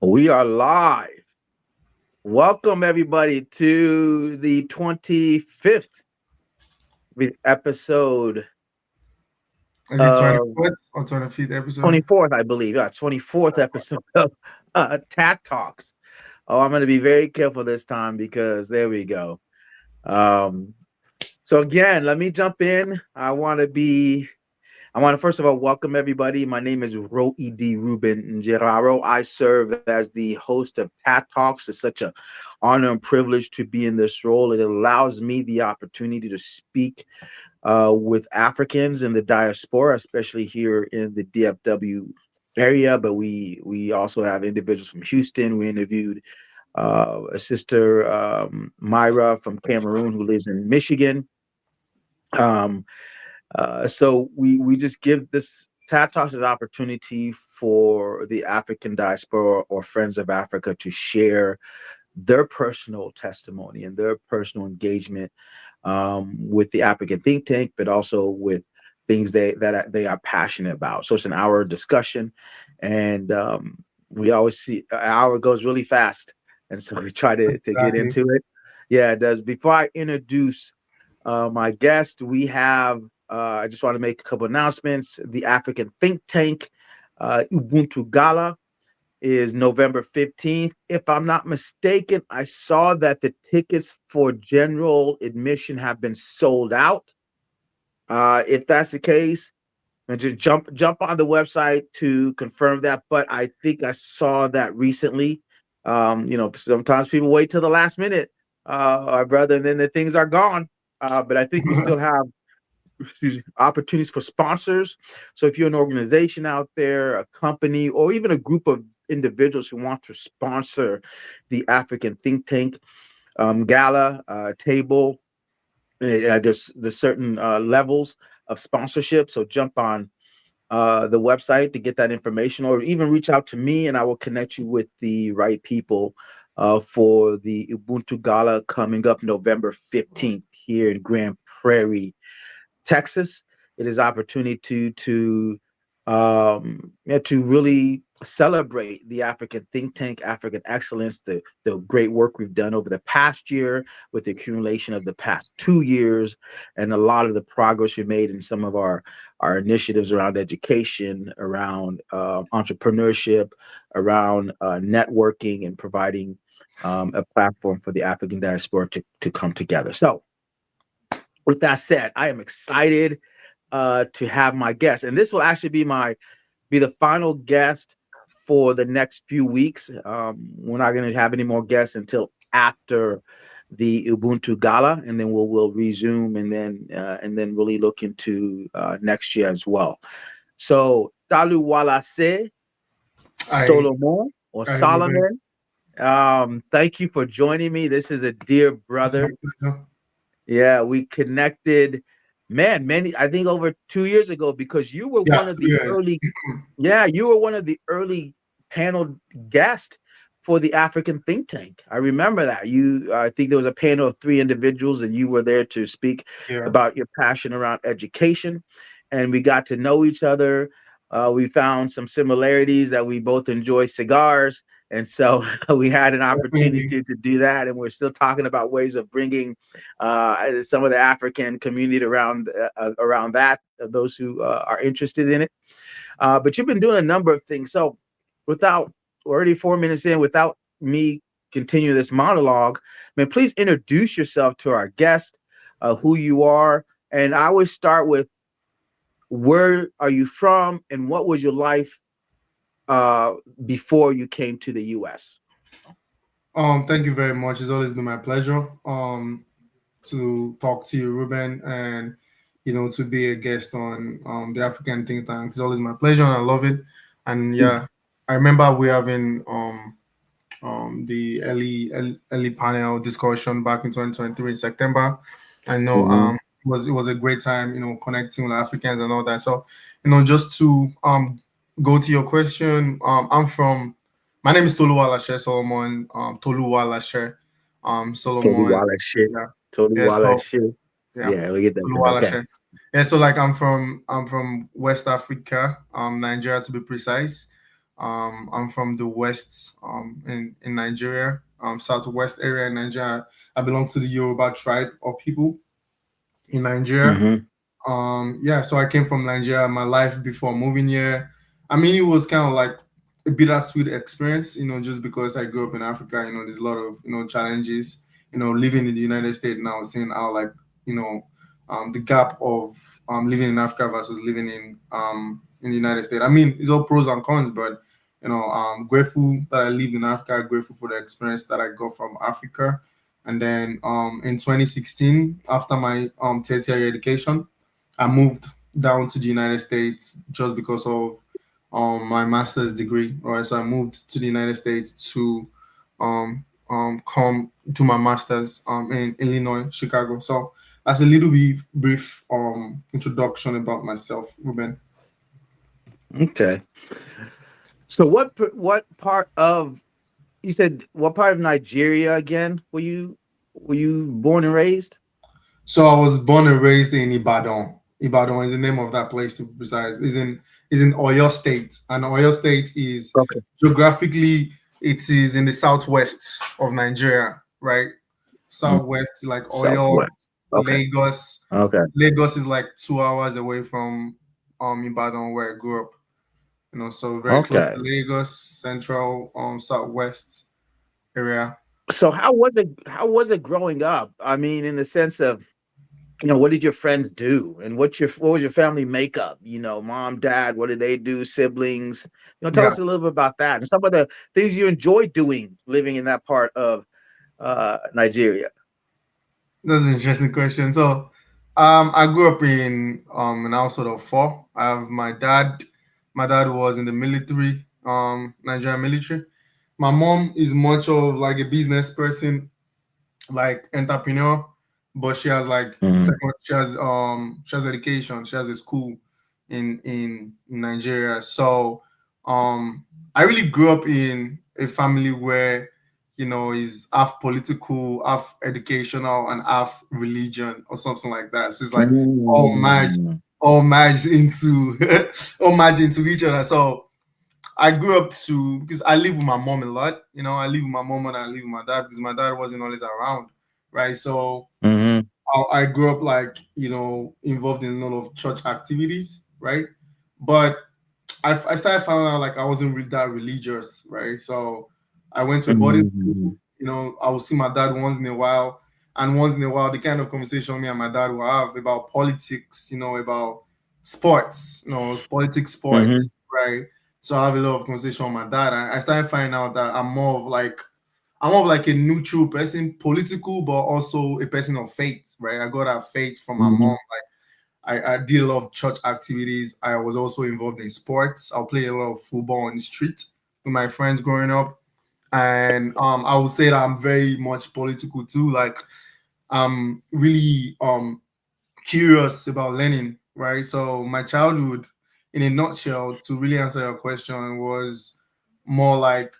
We are live. Welcome, everybody, to the 25th episode Is it of 24th or 25th episode? 24th, I believe. Yeah, 24th episode of TAT Talks. Oh, I'm going to be very careful this time because there we go. Um, so, again, let me jump in. I want to first of all welcome everybody. My name is Roe D. Ruben Geraro. I serve as the host of TAT Talks. It's such an honor and privilege to be in this role. It allows me the opportunity to speak with Africans in the diaspora, especially here in the DFW area. But we also have individuals from Houston. We interviewed a sister, Myra from Cameroon, who lives in Michigan. Um, so we just give this TAT Talks an opportunity for the African diaspora or Friends of Africa to share their personal testimony and their personal engagement with the African think tank, but also with things they are passionate about. So it's an hour discussion, and we always see an hour goes really fast, and so we try to get Exactly. into it. Yeah, it does. Before I introduce my guest, we have. I just want to make a couple announcements. The African think tank, Ubuntu Gala, is November 15th. If I'm not mistaken, I saw that the tickets for general admission have been sold out. If that's the case, and just jump on the website to confirm that. But I think I saw that recently. Sometimes people wait till the last minute, our brother, and then the things are gone. But I think we still have opportunities for sponsors. So if you're an organization out there, a company, or even a group of individuals who want to sponsor the African think tank gala table, there's certain levels of sponsorship. So jump on the website to get that information, or even reach out to me, and I will connect you with the right people for the Ubuntu Gala coming up November 15th here in Grand Prairie, Texas. It is opportunity to really celebrate the African think tank, African excellence, the great work we've done over the past year with the accumulation of the past 2 years, and a lot of the progress we made in some of our initiatives around education, around entrepreneurship, around networking, and providing a platform for the African diaspora to come together. So with that said, I am excited to have my guest, and this will actually be the final guest for the next few weeks. We're not going to have any more guests until after the Ubuntu Gala, and then we'll resume, and then really look into next year as well. So Talu Walase I Solomon or I Ruben. Solomon, thank you for joining me. This is a dear It's my brother. pleasure. Yeah, we connected, man, many, I think over 2 years ago, because you were Yeah, one of two the years. early, yeah, you were one of the early panel guests for the African think tank. I remember that. I think there was a panel of three individuals, and you were there to speak Yeah. about your passion around education. And we got to know each other. We found some similarities that we both enjoy cigars. And so we had an Definitely. opportunity to do that. And we're still talking about ways of bringing some of the African community around that, those who are interested in it. But you've been doing a number of things. So without already 4 minutes in, without me continue this monologue, man, please introduce yourself to our guest, who you are. And I always start with, where are you from, and what was your life uh, before you came to the U.S.? Thank you very much. It's always been my pleasure to talk to you, Ruben, and to be a guest on the African Think Tank. It's always my pleasure, and I love it. And yeah, I remember we having the early panel discussion back in 2023 in September. I know Mhm. it was a great time, connecting with Africans and all that. So, just to go to your question, my name is Toluwalashe Solomon, Toluwalashe Total Solomon. wallet shit. Yeah. Total Yeah, wallet so shit. yeah. Yeah, we get that. Okay. Toluwalashe. Yeah, so like I'm from West Africa, Nigeria to be precise. I'm from the west in Nigeria, southwest area in Nigeria. I belong to the Yoruba tribe of people in Nigeria. Mm-hmm. Yeah, so I came from Nigeria. My life before moving here, I mean, it was kind of like a bittersweet experience, just because I grew up in Africa. There's a lot of challenges. Living in the United States now, seeing how like you know the gap of living in Africa versus living in the United States. I mean, it's all pros and cons, but grateful that I lived in Africa. Grateful for the experience that I got from Africa. And then in 2016, after my tertiary education, I moved down to the United States just because of my master's degree. Right, so I moved to the United States to come do my master's in Illinois, Chicago. So that's a little bit brief introduction about myself, Ruben. Okay. So what part of you said what part of Nigeria again were you born and raised? So I was born and raised in Ibadan. Ibadan is the name of that place to be precise. Is in Oyo State, and Oyo State is Okay. geographically it is in the southwest of Nigeria, right? Mm, Southwest, like Oyo, Southwest. Okay. Lagos. Okay. Lagos is like 2 hours away from Ibadan where I grew up. So very close Okay. to Lagos, central southwest area. So how was it growing up? I mean, in the sense of, what did your friends do, and what was your family makeup? Mom, dad, what did they do? Siblings. Tell Yeah, us a little bit about that and some of the things you enjoy doing living in that part of Nigeria. that's an interesting question. So, I grew up in an household of four. I have my dad. My dad was in the military, Nigerian military. My mom is much of like a business person, like entrepreneur, but she has like Mm-hmm. second. She has education. She has a school in Nigeria. So, I really grew up in a family where is half political, half educational, and half religion or something like that. So it's like all merged, Mm-hmm. all merged into all merged into each other. So I grew up to because I live with my mom a lot. I live with my mom and I live with my dad because my dad wasn't always around, right? So Mm-hmm. I grew up like involved in a lot of church activities, right? But I started finding out like I wasn't that religious, right? So I went to a boarding Mm-hmm. school. I would see my dad once in a while, and once in a while, the kind of conversation me and my dad will have about politics, about sports, politics, sports, right? So I have a lot of conversation with my dad, and I started finding out that I'm more of like a neutral person, political, but also a person of faith, right? I got that faith from my Mm-hmm. mom. I did a lot of church activities. I was also involved in sports. I'll play a lot of football on the street with my friends growing up. And I would say that I'm very much political too. Like I'm really curious about learning, right? So my childhood, in a nutshell, to really answer your question, was more like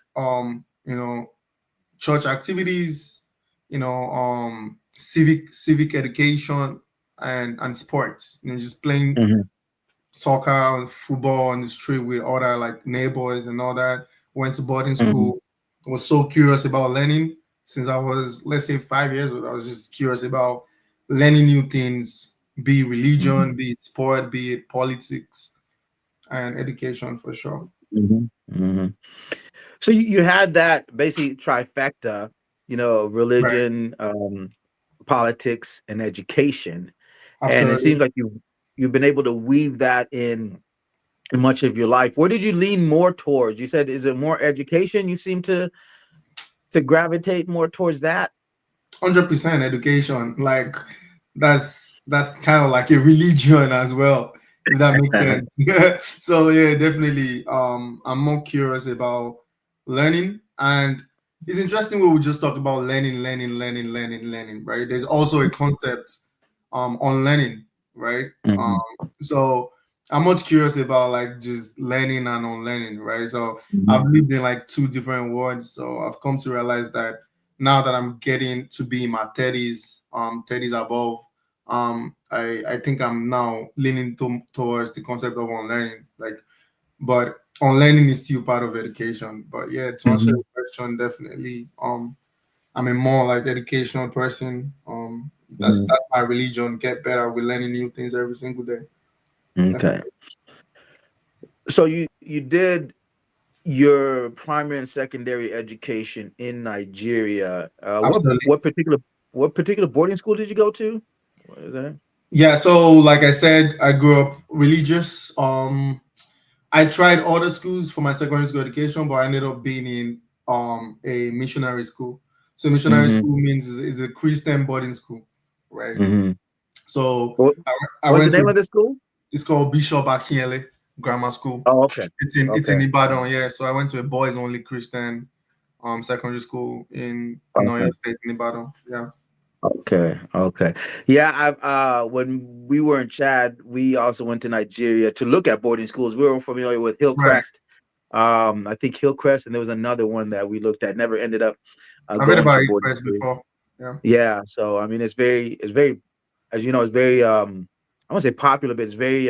church activities, civic education and sports. Just playing Mm-hmm. soccer and football on the street with other like neighbors and all that. Went to boarding Mm-hmm. school. Was so curious about learning since I was, let's say, 5 years old. I was just curious about learning new things, be it religion, be it sport, be it politics and education for sure. Mm-hmm. Mm-hmm. So you had that basically trifecta, Right. religion, politics, and education, and it Absolutely. seems like you've been able to weave that in much of your life. Where did you lean more towards? You said, is it more education? You seem to gravitate more towards that. 100% education. Like that's kind of like a religion as well, if that makes sense. So yeah, definitely. I'm more curious about learning, and it's interesting when we just talk about learning, right? There's also a concept on learning, right? Um, Mhm, so I'm much curious about like just learning and unlearning, right? So I've mhm, lived in like two different worlds, so I've come to realize that now that I'm getting to be in my 30s, 30s above, I think I'm now leaning towards the concept of unlearning. Like, but learning is still part of education. But yeah, to answer Hmm. the question, definitely. I'm a more like educational person. Hmm. That's my religion. Get better. We're learning new things every single day. Okay. Definitely. So you did your primary and secondary education in Nigeria. Absolutely. What particular boarding school did you go to? What is that? Yeah. So like I said, I grew up religious. I tried other schools for my secondary school education, but I ended up being in a missionary school. So missionary Hmm. school means is a Christian boarding school, right? Hmm. So What, I what's the went name to, of the school? it's called Bishop Akinyele Grammar School. Oh, okay. It's Okay. in Ibadan, yeah. So I went to a boys only Christian secondary school in Oyo Okay. State in Ibadan. Yeah. Okay. Okay. Yeah, when we were in Chad, we also went to Nigeria to look at boarding schools. We were familiar with Right. Hillcrest. I think Hillcrest, and there was another one that we looked at. Never ended up I've heard going about to it boarding first school. before. Yeah. Yeah. So I mean, it's very, as you know, it's very I won't say popular, but it's very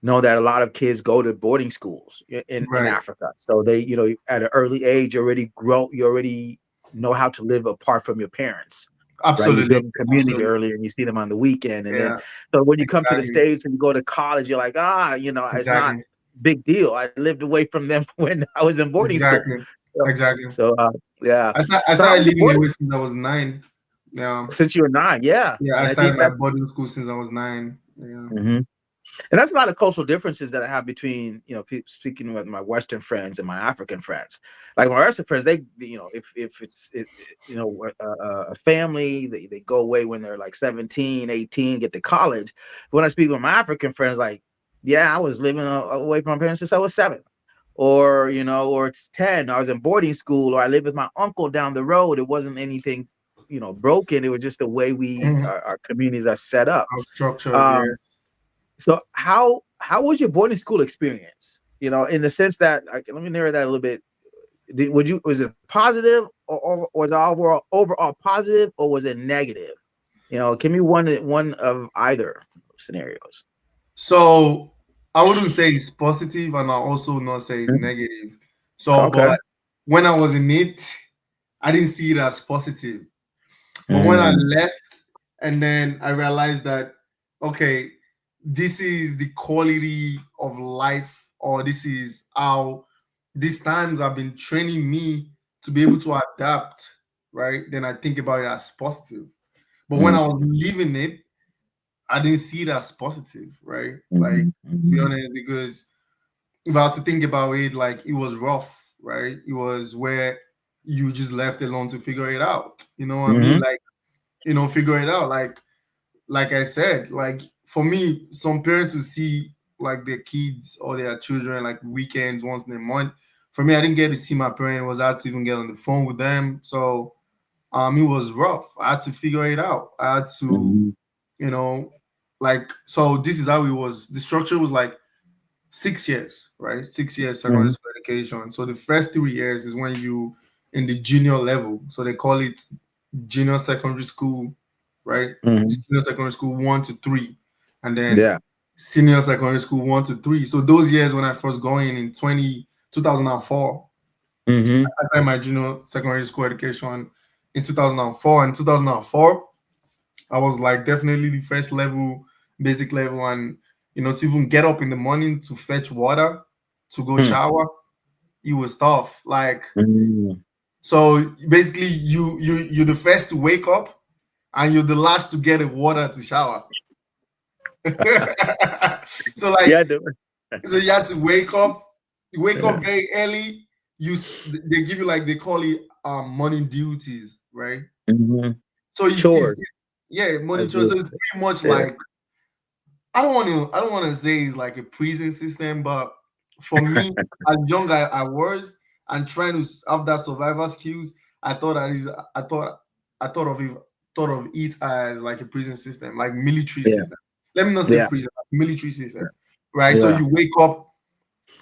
know that a lot of kids go to boarding schools in Right. Africa. So they, at an early age, you already know how to live apart from your parents, right? You Absolutely. build a community Absolutely. early and you see them on the weekend. And then, Yeah. so when you come to the Exactly. States and you go to college, you're like, it's not Exactly. big deal. I lived away from them when I was in boarding school. Exactly. So, Exactly. so yeah. I So how started was your living boarding away since I was 9. Yeah. since you were 9? Yeah. Yeah, I And I started think my that's, boarding school since I was 9. Yeah. mhm. And that's a lot of cultural differences that I have between, speaking with my Western friends and my African friends. Like my Western friends, if it's a family, they go away when they're like 17, 18, get to college. When I speak with my African friends, like, yeah, I was living away from my parents since I was 7, or it's 10. I was in boarding school, or I lived with my uncle down the road. It wasn't anything, broken. It was just the way Mhm. our communities are set up. How structured, yeah. Um, so how was your boarding school experience? In the sense that, like, let me narrow that a little bit. Was it positive, or was it overall positive, or was it negative? Give me one of either scenarios. So I wouldn't say it's positive, and I also not say it's Mhm. negative. So, Okay. but when I was in it, I didn't see it as positive. But when I Mm, left, and then I realized that, okay, this is the quality of life, or this is how these times have been training me to be able to adapt, right? Then I think about it as positive. But when I mm, was leaving it, I didn't see it as positive, right? Like, mhm, to be mhm, honest, because if I had to think about it, like, it was rough, right? It was where you just left alone to figure it out. You know what I mean? mhm, Like, figure it out. Like I said, like, for me, some parents will see like their kids or their children like weekends once in a month. For me, I didn't get to see my parents. It was hard to even get on the phone with them. So it was rough. I had to figure it out. I had to, mhm, you know, like, so this is how it was. The structure was like 6 years, right? 6 years secondary mhm, school education. So the first 3 years is when you in the junior level. So they call it junior secondary school, right? mhm. Junior secondary school 1 to 3, and then Yeah. senior secondary school 1 to 3. So those years when I first going in 2004, Mhm, I started my junior secondary school education in 2004. In 2004, I was like definitely the first level, basic level, and to even get up in the morning to fetch water to go mm, shower, it was tough. Like, mm. so basically, you're the first to wake up, and you're the last to get a water to shower. so like, Yeah, dude. so you had to wake up. You wake up very early. They give you, like, they call it morning duties, right? Mhm. So Chores. yeah, morning That's chores. good. So it's pretty much Yeah. like, I don't want to say it's like a prison system, but for me, as young as I was and trying to have that survival skills, I thought that is I thought of it as like a prison system, like military Yeah. system. Let me not say Yeah. prison, like military system, right? So Yeah. you wake up,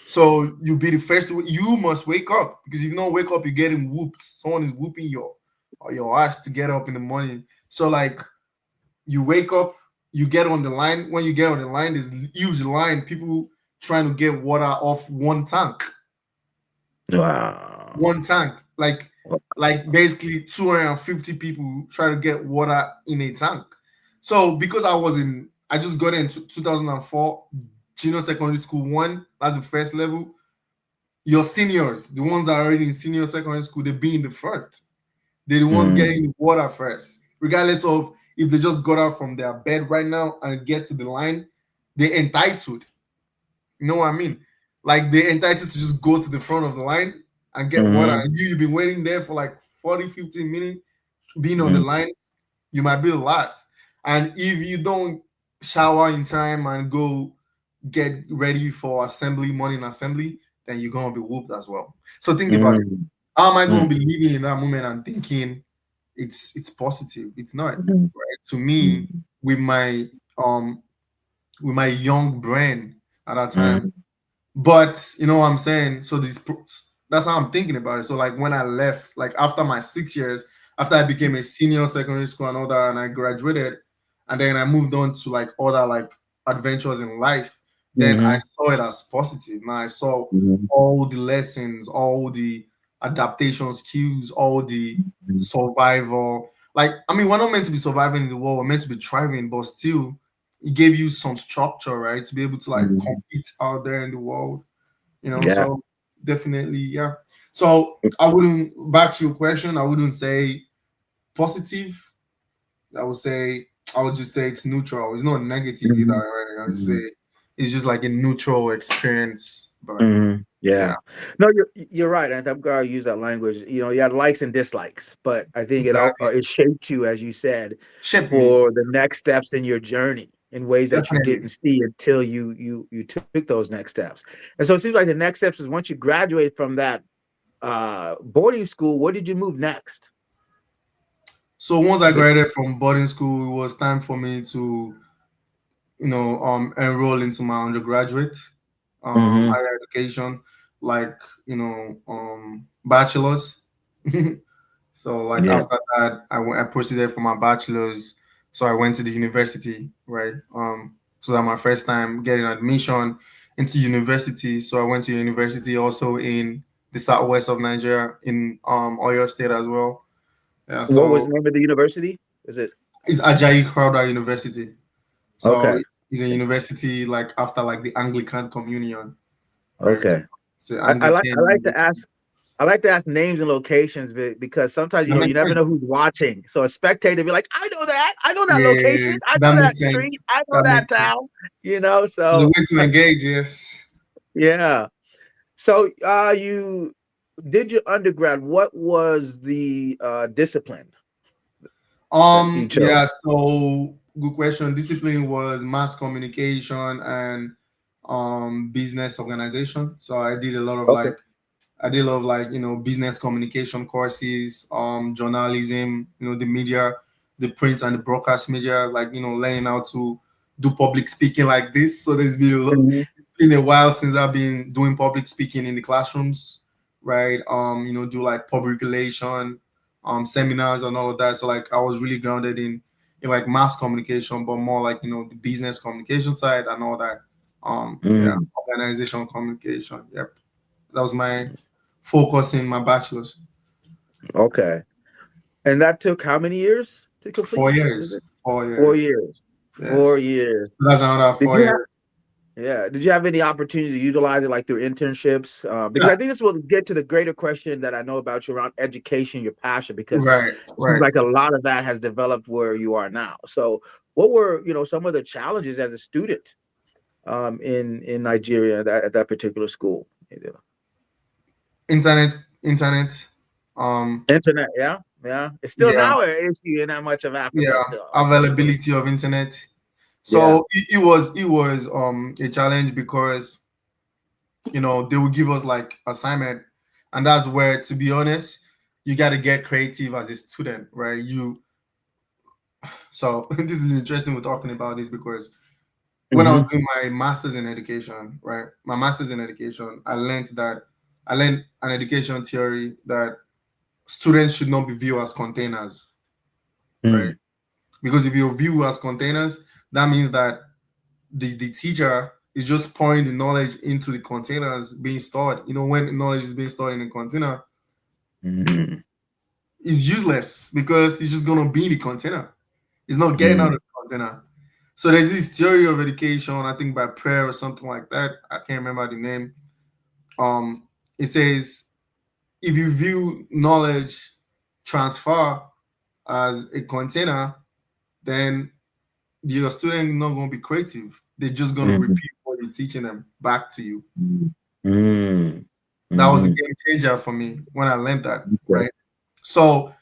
so you be the first you must wake up, because if you don't wake up, you're getting whooped. Someone is whooping your ass to get up in the morning. So like, you wake up, you get on the line. When you get on the line, there's a huge line. People trying to get water off one tank. Wow. One tank. Like basically 250 people try to get water in a tank. So because I just got in 2004 junior secondary school one. That's the first level. Your seniors, the ones that are already in senior secondary school, they be in the front. They're the ones Mm, getting the water first, regardless of if they just got out from their bed right now and get to the line. They're entitled. You know what I mean? Like they're entitled to just go to the front of the line and get water. mhm, And you've been waiting there for like 40, 15 minutes being on the mm, line, you might be the last. And if you don't shower in time and go get ready for assembly, morning assembly, then you're gonna be whooped as well. So think about it. mm, How am I mm, gonna be living in that moment and thinking it's positive? It's not, mhm, right? To me, mm, with my um with my young brain at that time. mm, But you know what I'm saying? So that's how I'm thinking about it. So like when I left, like after my 6 years, after I became a senior secondary school and all that, and I graduated, and then I moved on to like other like adventures in life, then I mhm, saw it as positive. Now I saw mhm, all the lessons, all the adaptation skills, all the mhm, survival. Like, I mean, we're not meant to be surviving in the world, we're meant to be thriving, but still it gave you some structure, right? To be able to like mhm. compete out there in the world, Yeah. So definitely, yeah. So I wouldn't back to your question, I wouldn't say positive. I would just say it's neutral. It's not negative either. Mhm, Right? I would just say mhm. it's just like a neutral experience. But Yeah. yeah, No, you're right. And I'm glad you use that language. You had likes and dislikes, but I think exactly. it shaped you, as you said, Shaped me. for the next steps in your journey in ways that you didn't Definitely. see until you took those next steps. And so it seems like the next steps is once you graduate from that boarding school, where did you move next? So once I Is it? graduated from boarding school, it was time for me to, enroll into my undergraduate Mm-hmm. higher education, like bachelor's. So like Yeah. after that, I proceeded for my bachelor's. So I went to the university, right? So that my first time getting admission into university. So I went to university also in the southwest of Nigeria in Oyo State as well. Yeah, What was so the name of the university? Is it it's Ajayi Crowther University. So okay? it's a university like after like the Anglican Communion, right? Okay. So I Anglican like to University. ask names and locations because sometimes That you makes never know sense. who's watching. So a spectator be like, I know that Yeah, location, I that know that makes street, sense. I know That that makes sense. town. You know, There's a so way to engage, yes. yeah. So you did your undergrad. What was the discipline that you chose? Yeah, so good question. Discipline was mass communication and business organization. So Okay. I did a lot of like, business communication courses, journalism, the media, the print and the broadcast media, like, learning how to do public speaking like this. So Mhm. it's been a while since I've been doing public speaking in the classrooms, right? Do like public relation, seminars and all of that. So like I was really grounded in like mass communication, but more like, the business communication side and all that. Yeah, Mhm. organizational communication. Yep. That was my focus in my bachelor's. Okay. And that took how many years to four complete? Is it years. Four 4 years. years? Four Yes. years. So that's another Did four you have years. Yeah. Did you have any opportunity to utilize it like through internships? Because Yeah. I think this will get to the greater question that I know about you around education, your passion, because Right. it seems Right. like a lot of that has developed where you are now. So what were, some of the challenges as a student in Nigeria at that particular school? Internet. Um. Internet, yeah. Yeah. It's still Yeah. now an issue in that much of Africa Yeah. still, unfortunately. Availability of internet. Yeah. So it was a challenge because they will give us like assignment, and that's where, to be honest, you got to get creative as a student, right? So this is interesting we're talking about this because when I was Hmm. doing my master's in education, right? My master's in education, I learned an education theory that students should not be viewed as containers, right? Mm. Because if you view as containers, that means that the teacher It's just pouring the knowledge into the containers being stored. When knowledge is being stored in a container, Mm, it's useless because it's just gonna be in the container. It's not getting out mm, of the container. So there's this theory of education, I think by prayer or something like that. I can't remember the name. It says if you view knowledge transfer as a container, then your student is not going to be creative. They're just going to mm, repeat what you're teaching them back to you. mm, mm, That was a mm. game changer for me when I learned that, Okay. right? So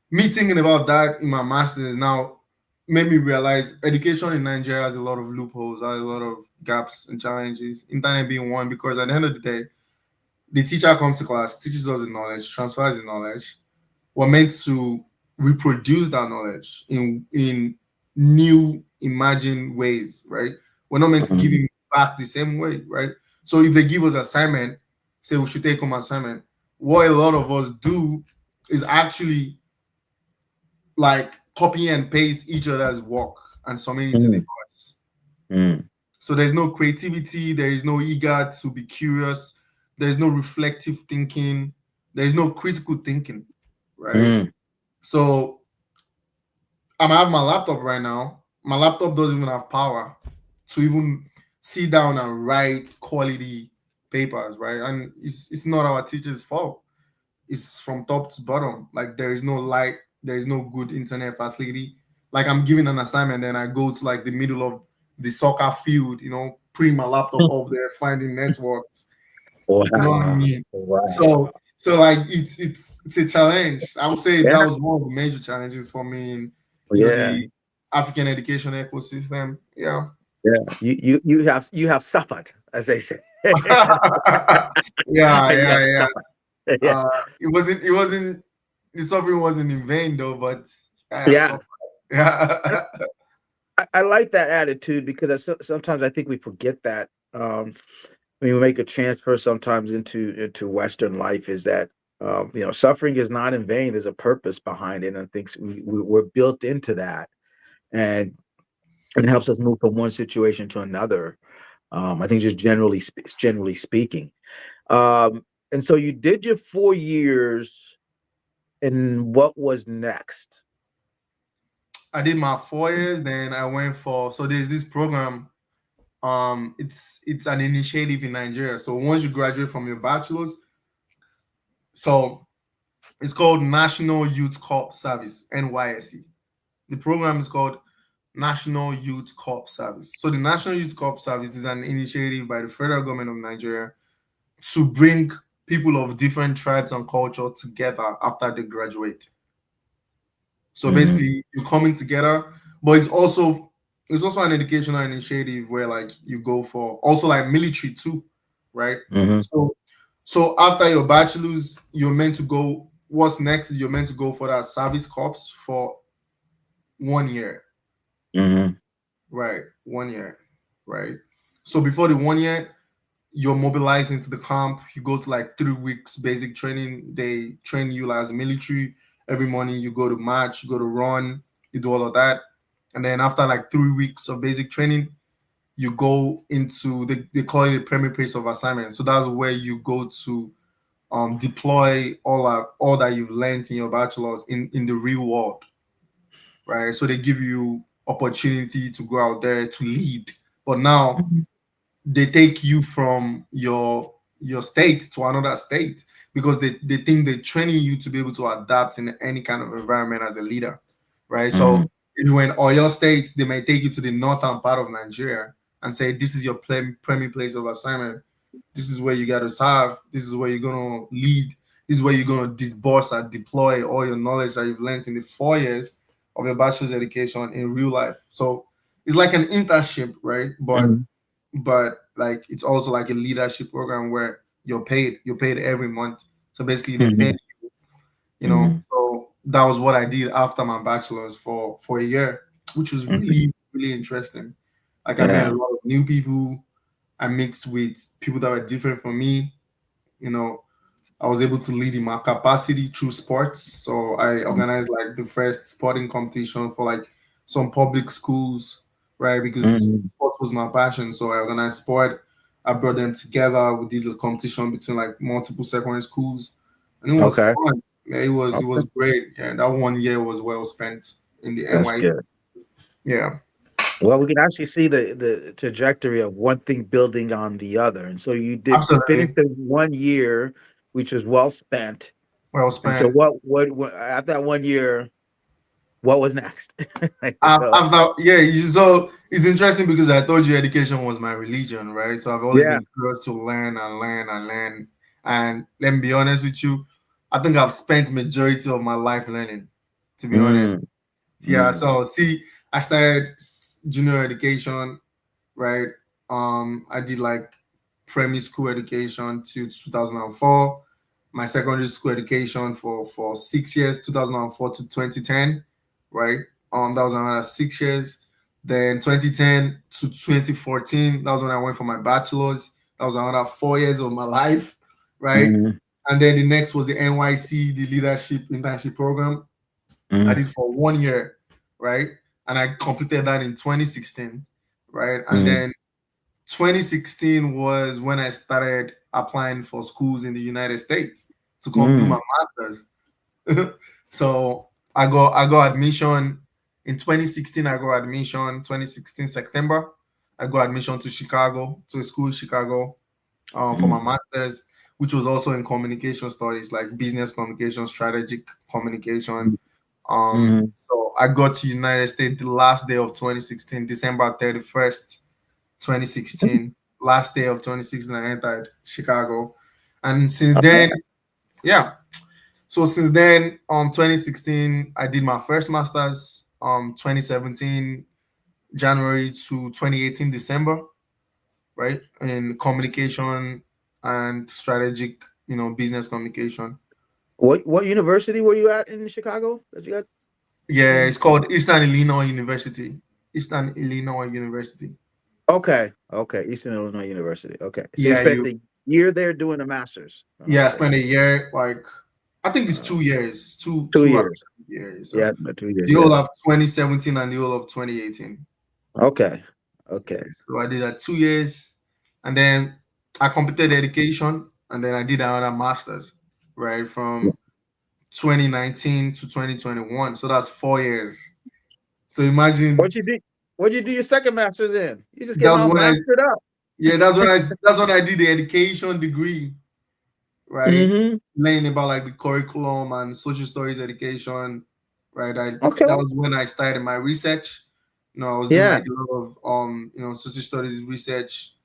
me thinking about that in my master's now made me realize education in Nigeria has a lot of loopholes, has a lot of gaps and challenges. Internet being one, because at the end of the day, the teacher comes to class, teaches us the knowledge, transfers the knowledge. We're meant to reproduce that knowledge in new imagined ways, right? We're not meant to give Mm, him back the same way, right? So if they give us assignment, say we should take home assignment, what a lot of us do is actually like copy and paste each other's work and submit it to the mm, class. mm, So there's no creativity, there is no eager to be curious, there's no reflective thinking, there's no critical thinking, right? mm, So I have my laptop right now. My laptop doesn't even have power to even sit down and write quality papers, right? And it's not our teacher's fault. It's from top to bottom. Like there is no light, there is no good internet facility. Like I'm giving an assignment and I go to like the middle of the soccer field, putting my laptop up there, finding networks. You know what I wow. mean? Wow. So like it's a challenge. I would say that Yeah. was one of the major challenges for me in Yeah. the African education ecosystem. Yeah. Yeah. You have suffered, as they say. Yeah, You have yeah, yeah. suffered. Yeah. It wasn't the suffering wasn't in vain though, but I have Yeah. suffered. Yeah. I like that attitude because sometimes I think we forget that when we make a transfer sometimes into Western life is that suffering is not in vain. There's a purpose behind it, and I think we're built into that, and it helps us move from one situation to another. I think just generally speaking, and so you did your 4 years, and what was next? I did my 4 years, then I went for so there's this program. It's an initiative in Nigeria. So once you graduate from your bachelor's, so it's called National Youth Corps Service, NYSC. The program is called National Youth Corps Service. So the National Youth Corps Service is an initiative by the federal government of Nigeria to bring people of different tribes and culture together after they graduate. So Mm-hmm, basically, you're coming together, but it's also an educational initiative where like you go for also like military too, right? mm-hmm, So so after your bachelor's, you're meant to go. What's next is you're meant to go for that service corps for 1 year, mm-hmm, right? 1 year, right? So before the 1 year, you're mobilized into the camp. You go to like 3 weeks basic training. They train you as military. Every morning you go to march, you go to run, you do all of that. And then after like 3 weeks of basic training, you go into they call it a primary place of assignment. So that's where you go to deploy all that you've learned in your bachelor's in the real world, right? So they give you opportunity to go out there to lead. But now they take you from your state to another state because they think they're training you to be able to adapt in any kind of environment as a leader, right? mm-hmm, So if you're in Oyo State, they may take you to the northern part of Nigeria and say, this is your primary place of assignment. This is where you got to serve. This is where you're going to lead. This is where you're going to disburse and deploy all your knowledge that you've learned in the 4 years of your bachelor's education in real life. So it's like an internship, right? But like it's also like a leadership program where you're paid every month. So basically they pay, mm-hmm, so that was what I did after my bachelor's for a year, which was mm-hmm. really really interesting. Like I met a Yeah. lot of new people. I mixed with people that were different from me. you know I was able to lead in my capacity through sports. So I organized like the first sporting competition for like some public schools, right? Because Mm. sports was my passion. So I organized sport. I brought them together. We did a competition between like multiple secondary schools, and it was Okay. fun. Yeah, it was Okay. great. Yeah, that 1 year was well spent in the That's NYC. good. Yeah, Well, we can actually see the trajectory of one thing building on the other. And so you did finish absolutely the 1 year, which was well spent. well And so spent. what after that 1 year, what was next? So Yeah, so it's interesting because I told you education was my religion, right? So I've always yeah. been curious to learn and learn and learn. And let me be honest with you, I think I've spent majority of my life learning, to be honest. Mm, Yeah, mm, so see, I started junior education, right? I did like primary school education till 2004, my secondary school education for 6 years, 2004 to 2010, right? That was another 6 years. Then 2010 to 2014, that was when I went for my bachelor's. That was another 4 years of my life, right? mm, And then the next was the NYC, the leadership internship program. I mm, did for 1 year, right? And I completed that in 2016, right? And mm, then 2016 was when I started applying for schools in the United States to come do mm, my master's. So I got admission in 2016. I got admission 2016 September. I got admission to Chicago, to a school in Chicago, for my mm, master's, which was also in communication studies, like business communication, strategic communication. mm, So I got to United States the last day of 2016, December 31st, 2016. Last day of 2016, I entered Chicago, and since then, okay. yeah. So since then, 2016, I did my first master's. 2017 January to 2018 December, right, in communication and strategic, business communication. What university were you at in Chicago that you got Yeah, from? it's called Eastern Illinois University. Eastern Illinois University. Okay, okay, Eastern Illinois University. Okay, so you Yeah, spent a year there doing a master's. I Okay, spent a year, like I think it's uh, 2 years, two two years. academic years. So Yeah, 2 years. the Yeah. whole of 2017 and the whole of 2018. Okay, okay. Yeah, so I did that 2 years, and then I completed education, and then I did another master's, right, from 2019 to 2021. So that's 4 years. So imagine What you did? What you do your second master's in? You just getting that's all when I mastered up. yeah that's when I did the education degree, right? Mm-hmm. Learning about like the curriculum and social studies education, right? Okay. That was when I started my research. I was doing Yeah. like a lot of social studies research.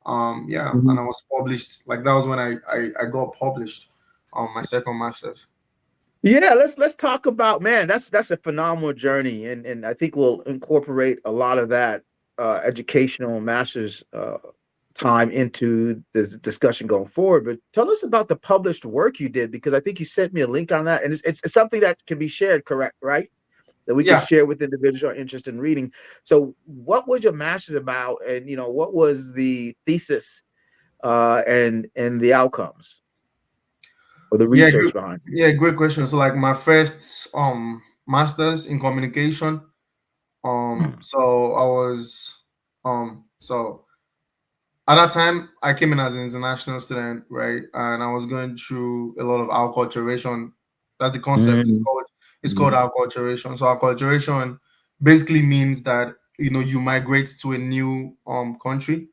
Yeah, Mhm. and I was published. Like that was when I got published on my second master's. Yeah, let's talk about, man. That's a phenomenal journey, and I think we'll incorporate a lot of that educational master's time into this discussion going forward. But tell us about the published work you did, because I think you sent me a link on that, and it's something that can be shared, correct? Right? That we can Yeah, share with individuals who are interested in reading. So, what was your master's about, and what was the thesis and the outcomes or the yeah, research behind it? yeah. Great question. So like my first master's in communication. Mm, So I was so at that time I came in as an international student, right? And I was going through a lot of acculturation. That's the concept. It's mm, called it's called mm, acculturation. So acculturation basically means that you migrate to a new country,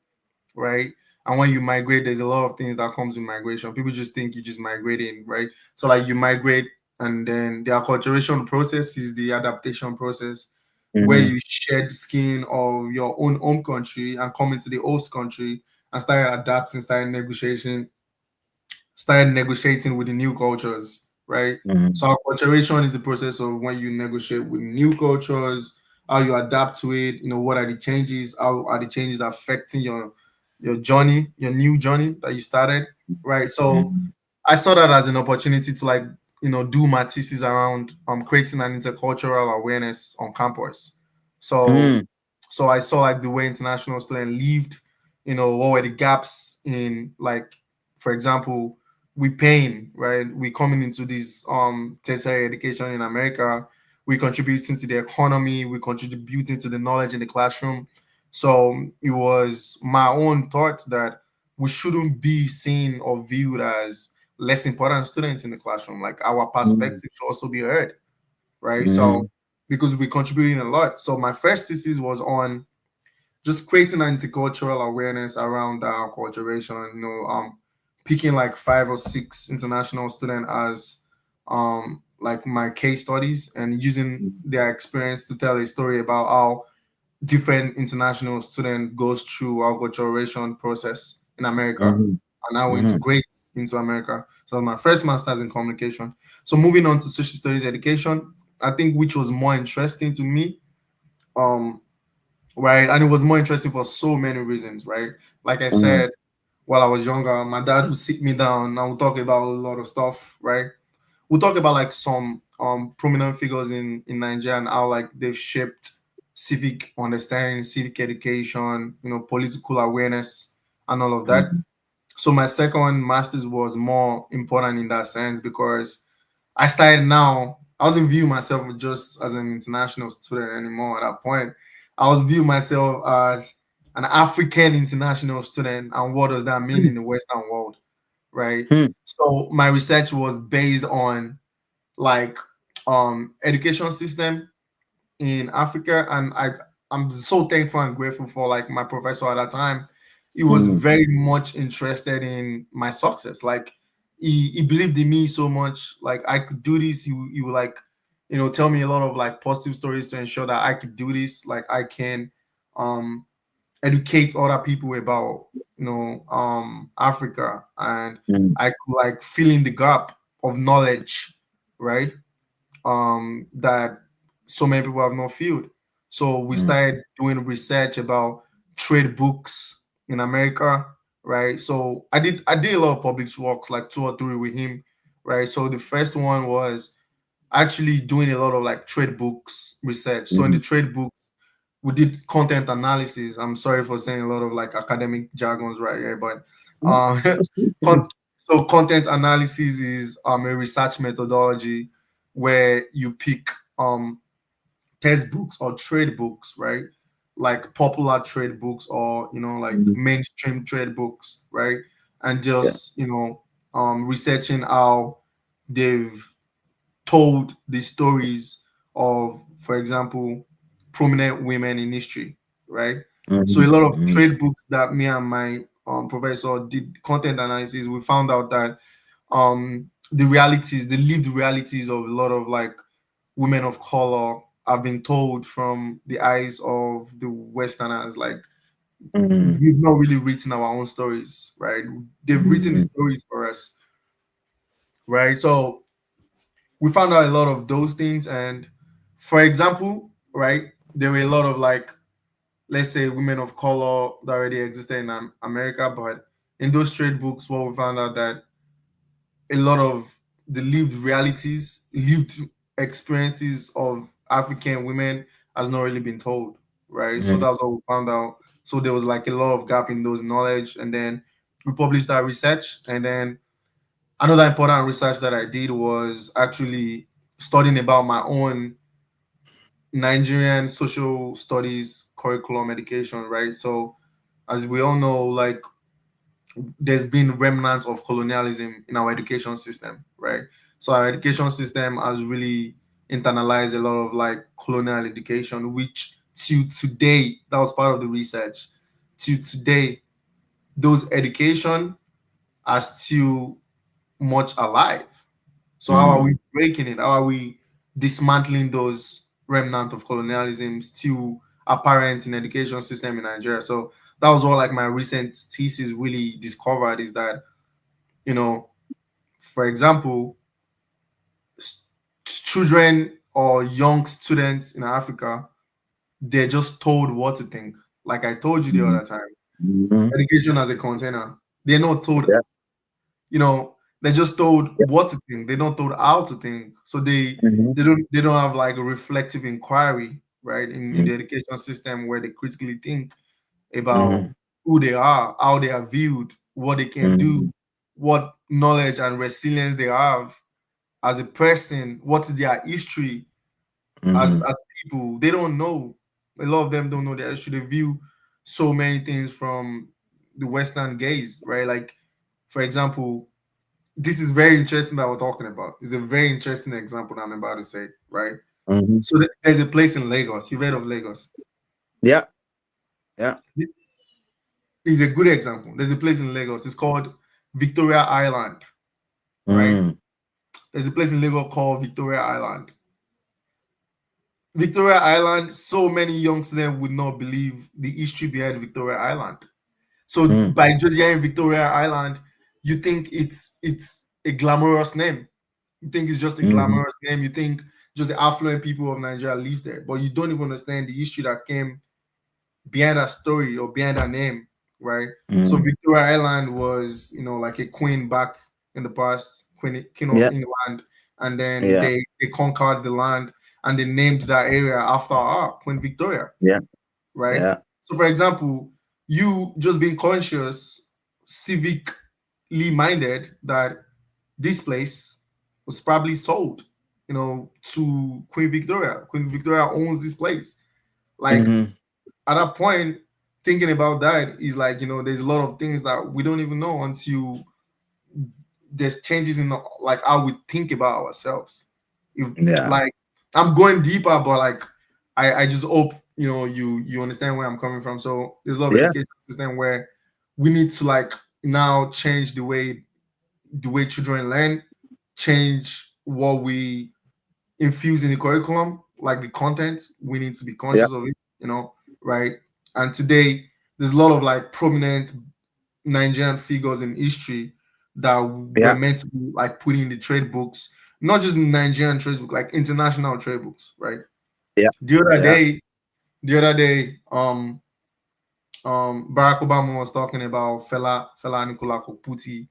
right? And when you migrate, there's a lot of things that comes with migration. People just think you just migrating, right? So like you migrate, and then the acculturation process is the adaptation process, where mm, you shed skin of your own home country and come into the host country and start adapting, start negotiating with the new cultures, right? mm, So acculturation is the process of when you negotiate with new cultures, how you adapt to it, what are the changes, how are the changes affecting your journey, your new journey that you started, right? So mm, I saw that as an opportunity to like, do my thesis around creating an intercultural awareness on campus. So mm, so I saw like the way international students lived, what were the gaps in, like, for example, we paying, right? We coming into this tertiary education in America. we contributing to the economy, we contributing to the knowledge in the classroom. So it was my own thought that we shouldn't be seen or viewed as less important students in the classroom. Like our mm, perspective should also be heard, right? So mm, because we're contributing a lot. So my first thesis was on just creating an intercultural awareness around our culturation, picking like 5 or 6 international students as like my case studies and using mm, their experience to tell a story about how different international student goes through our culturation process in America mhm, and how we mhm, integrate into America. So my first master's in communication. So moving on to social studies education, I think which was more interesting to me. Um, right? And it was more interesting for so many reasons, right? Like I mhm, said, while I was younger, my dad would sit me down and we'll talk about a lot of stuff, right? We'll talk about like some prominent figures in Nigeria and how like they've shaped civic understanding, civic education, political awareness and all of that. mhm, So my second master's was more important in that sense because I started now. I wasn't view myself just as an international student anymore at that point. I was view myself as an African international student, and what does that mean in the Western world, right? mhm, So my research was based on like education system in Africa, and I'm so thankful and grateful for like my professor at that time. He was mhm, very much interested in my success. Like he believed in me so much. Like I could do this. He would like tell me a lot of like positive stories to ensure that I could do this. Like I can um educate other people about Africa, and mhm, I could like fill in the gap of knowledge, right? That so many people have not filled. So we mhm, started doing research about trade books in America, right? So I did a lot of public works, like 2 or 3 with him, right? So the first one was actually doing a lot of like trade books research. So in the mhm. trade books, we did content analysis. I'm sorry for saying a lot of like academic jargons right here, but Oh, um, that's good. so content analysis is a research methodology where you pick um textbooks or trade books, right? Like popular trade books or like Mhm, mainstream trade books, right? And yeah. just researching how they've told the stories of, for example, prominent women in history, right? So a Mhm, lot of mhm, trade books that me and my professor did content analysis, we found out that the realities, the lived realities of a lot of like women of color have been told from the eyes of the Westerners. Like mhm, we've not really written our own stories, right? They've written the mhm, stories for us, right? So we found out a lot of those things. And for example, right, there were a lot of like, let's say, women of color that already existed in America, but in those trade books, what we found out that a lot of the lived realities, lived experiences of African women has not really been told, right? So mhm, that's what we found out. So there was like a lot of gap in those knowledge, and then we published that research. And then another important research that I did was actually studying about my own Nigerian social studies curriculum education, right? So as we all know, like there's been remnants of colonialism in our education system, right? So our education system has really internalized a lot of like colonial education, which till today, that was part of the research. Till today, those education are still much alive. So how are we mhm, breaking it? How are we dismantling those remnant of colonialism still apparent in education system in Nigeria? So that was what like my recent thesis really discovered is that, you know, for example, children or young students in Africa, they're just told what to think. Like I told you the mhm, other time, mhm. education as a container. They're not told, Yeah. you know, they're just told Yeah. what to think. They're not told how to think. So Mhm, they don't have like a reflective inquiry, right, in mhm, the education system where they critically think about mhm, who they are, how they are viewed, what they can do, mhm, what knowledge and resilience they have as a person, what is their history, Mm-hmm. as people, they don't know. A lot of them don't know that actually view so many things from the Western gaze, right? Like, for example, this is very interesting that we're talking about. It's a very interesting example that I'm about to say, right? Mm-hmm. So there's a place in Lagos. You've heard of Lagos. Yeah. Yeah. It's a good example. There's a place in Lagos. It's called Victoria Island, right? Mm. There's a place in Lagos called Victoria Island. Victoria Island, so many youngsters would not believe the history behind Victoria Island. So Mm. by just hearing Victoria Island, you think it's a glamorous name. You think it's just a Mm-hmm. glamorous name. You think just the affluent people of Nigeria lives there, but you don't even understand the history that came behind that story or behind that name, right? So Mm. Victoria Island was, like a queen back in the past, King of Yeah. England, and then Yeah. they conquered the land and they named that area after her, Queen Victoria, Yeah. right? Yeah. So, for example, you just being conscious, civically minded that this place was probably sold, to Queen Victoria. Queen Victoria owns this place. Like Mm-hmm. at that point, thinking about that is like, there's a lot of things that we don't even know until there's changes in like how we think about ourselves. If Yeah. like I'm going deeper, but like I just hope you understand where I'm coming from. So there's a lot of Yeah. education system where we need to like now change the way children learn, change what we infuse in the curriculum, like the content. We need to be Yeah. conscious of it, right? And today there's a lot of like prominent Nigerian figures in history that were Yeah. meant to be like put in the trade books, not just Nigerian trade book, like international trade books, right? Yeah. The other Yeah. day, the other day, Barack Obama was talking about Fela Nicola Koputi,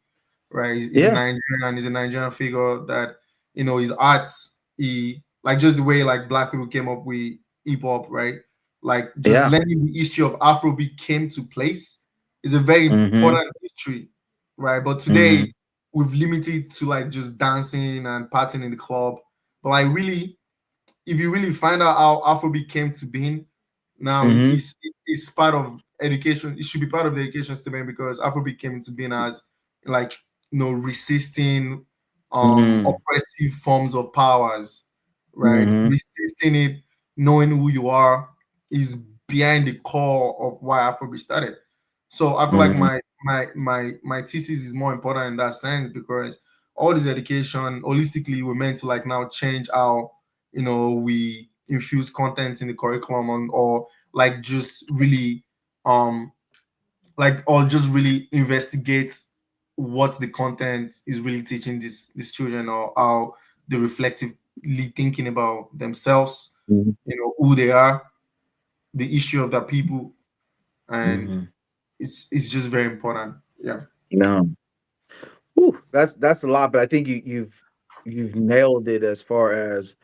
right? He's a Yeah. Nigerian, he's a Nigerian figure that his arts, he like just the way like black people came up with hip hop, right? Like just Yeah. learning the history of Afrobeat came to place is a very Mm-hmm. important history, right? But Mm-hmm. today we've limited to like just dancing and partying in the club. But like really, if you really find out how Afrobeat came to being, now Mm-hmm. it's part of education. It should be part of the education system because Afrobeat came into being as like resisting Mm-hmm. oppressive forms of powers, right? Mm-hmm. Resisting it, knowing who you are is behind the core of why Afrobeat started. So I feel like Mm-hmm. my thesis is more important in that sense because all this education holistically we're meant to like now change how we infuse content in the curriculum or like just really um or just really investigate what the content is really teaching these children or how they're reflectively thinking about themselves, who they are, the issue of the people, and Mm-hmm. it's just very important. Yeah. No. Whew, that's a lot, but I think you've nailed it as far as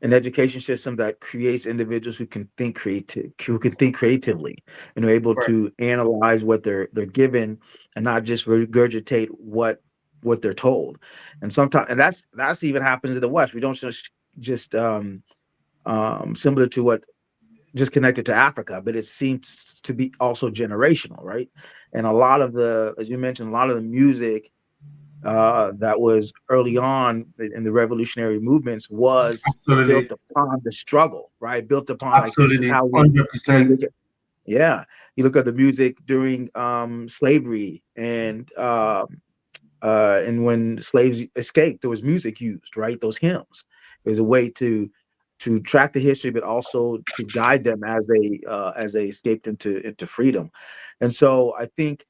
an education system that creates individuals who can think creatively and are able Right. to analyze what they're given and not just regurgitate what they're told. And sometimes, and that's even happens in the West. We don't just similar to what just connected to Africa, but it seems to be also generational, right? And a lot of the, as you mentioned, a lot of the music that was early on in the revolutionary movements was built Absolutely. upon the struggle, right? Built upon like this is Absolutely. how we, 100%. you look at, yeah, you look at the music during slavery and when slaves escaped, there was music used, right? Those hymns. There's a way to track the history, but also to guide them as they escaped into freedom. And so I think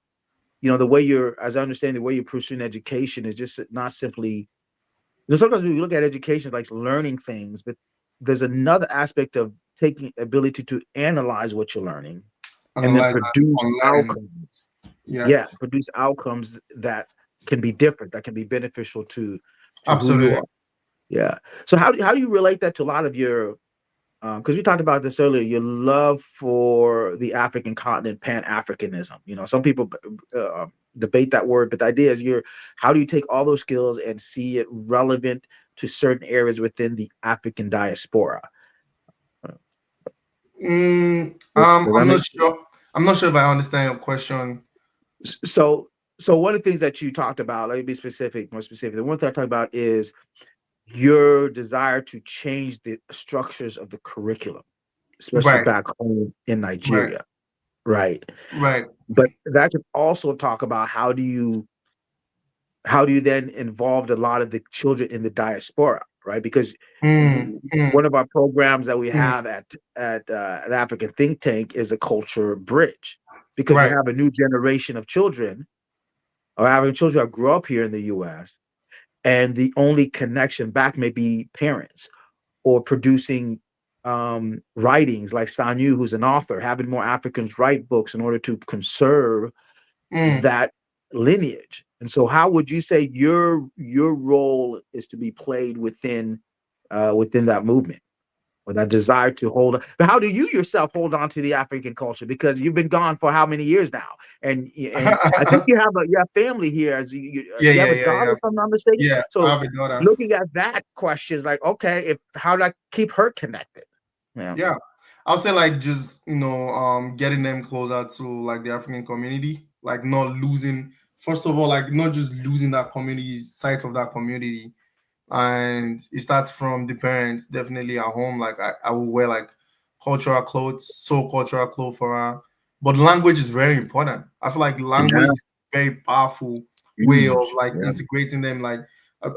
the way as I understand the way you're pursuing education is just not simply, sometimes we look at education like learning things, but there's another aspect of taking ability to analyze what you're learning and then Analyze and produce unlearn. outcomes. Yeah. Yeah, produce outcomes that can be different, that can be beneficial to who you Absolutely. are. Yeah. So how do you relate that to a lot of your because we talked about this earlier, your love for the African continent, Pan-Africanism. Some people debate that word, but the idea is how do you take all those skills and see it relevant to certain areas within the African diaspora? Does that I'm make not sense? sure. I'm not sure if I understand your question. So, one of the things that you talked about, let me be specific, more specific. The one thing I talked about is your desire to change the structures of the curriculum, especially Right, back home in right, Nigeria, right? right. But that could also talk about how do you then involve a lot of the children in the diaspora, right? Because Mm, one mm, of our programs that we mm. have at the African think tank is a culture bridge, because you Right. have a new generation of children or having children that grew up here in the U.S. and the only connection back may be parents or producing writings like Sanyu, who's an author, having more Africans write books in order to conserve Mm. that lineage. And so, how would you say your role is to be played within that movement or that desire to hold on? But how do you yourself hold on to the African culture? Because you've been gone for how many years now? And I think you have family here. As Yeah, you have yeah, a yeah, daughter, yeah. if I'm not mistaken. Yeah, I So, have a daughter. looking at that question is like, okay, if how do I keep her connected? Yeah. Yeah. I'll say like just, getting them closer to like the African community, like not losing, first of all, like not just losing that community, sight of that community. And it starts from the parents, definitely at home. Like I will wear like cultural clothes, so cultural clothes for her. But language is very important. I feel like language Yeah. is very powerful way of Huge. like Yeah. integrating them. Like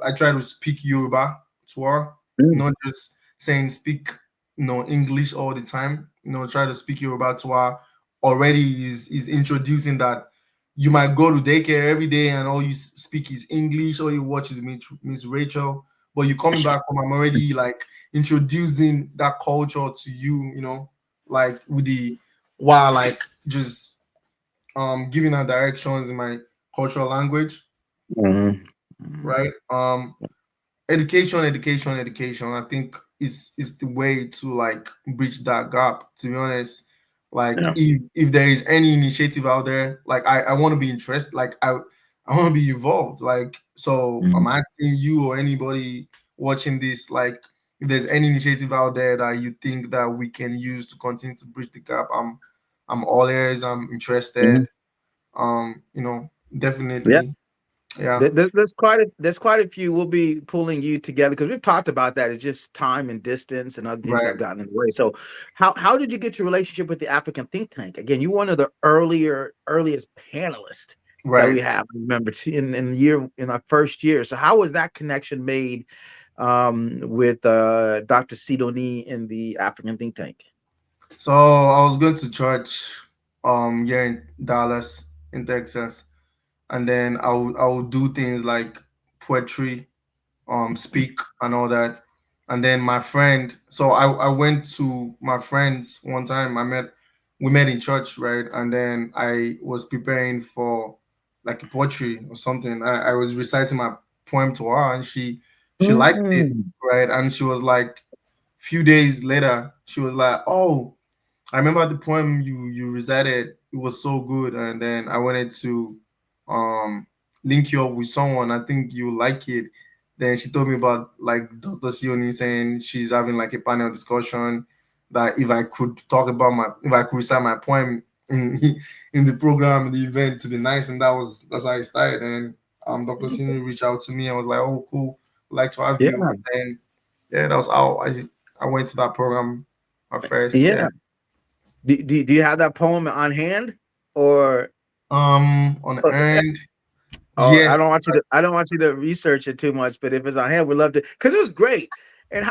I try to speak Yoruba to her, Mm. not just saying speak, English all the time. Try to speak Yoruba to her. Already is introducing that you might go to daycare every day and all you speak is English, all you watch is Miss Rachel, but you coming back home, I'm already like introducing that culture to you, like with the while like just giving her directions in my cultural language, Mhm. right? Education, education, education. I think is the way to like bridge that gap. To be honest, like Yeah. if there is any initiative out there, like I want to be interested. Like I want to be involved. Like so, I'm Mhm. asking you or anybody watching this, like if there's any initiative out there that you think that we can use to continue to bridge the gap, I'm all ears. I'm Mhm. interested. Yeah. Definitely, yeah. There's quite a few. We'll be pulling you together because we've talked about that. It's just time and distance and other things Right, have gotten in the way. So, how did you get your relationship with the African think tank? Again, you're one of the earliest panelists that right. we have. Remember in our first year. So, how was that connection made with Dr. Sidoni in the African think tank? So I was going to church here in Dallas in Texas, and then I would do things like poetry, speak and all that. And then my friend, so I went to my friends one time. We met in church, right? And then I was preparing for like a poetry or something. I was reciting my poem to her, and she liked it, Mm. right? And she was like, few days later, she was like, "Oh, I remember the poem you recited. It was so good, and then I wanted to um link you up with someone. I think you like it." Then she told me about like Dr. Sioni saying she's having like a panel discussion that if I could recite my poem in in the program, the event to be nice, and that's how it started. And Dr. Sioni reached out to me and was like, "Oh, cool, I'd like to have Yeah, you." And then yeah, that was how I went to that program at first. yeah. Yeah. Do you have that poem on hand or? On end, Oh, yes, I don't want you to research it too much, but if it's on hand, we'd love to because it was great. And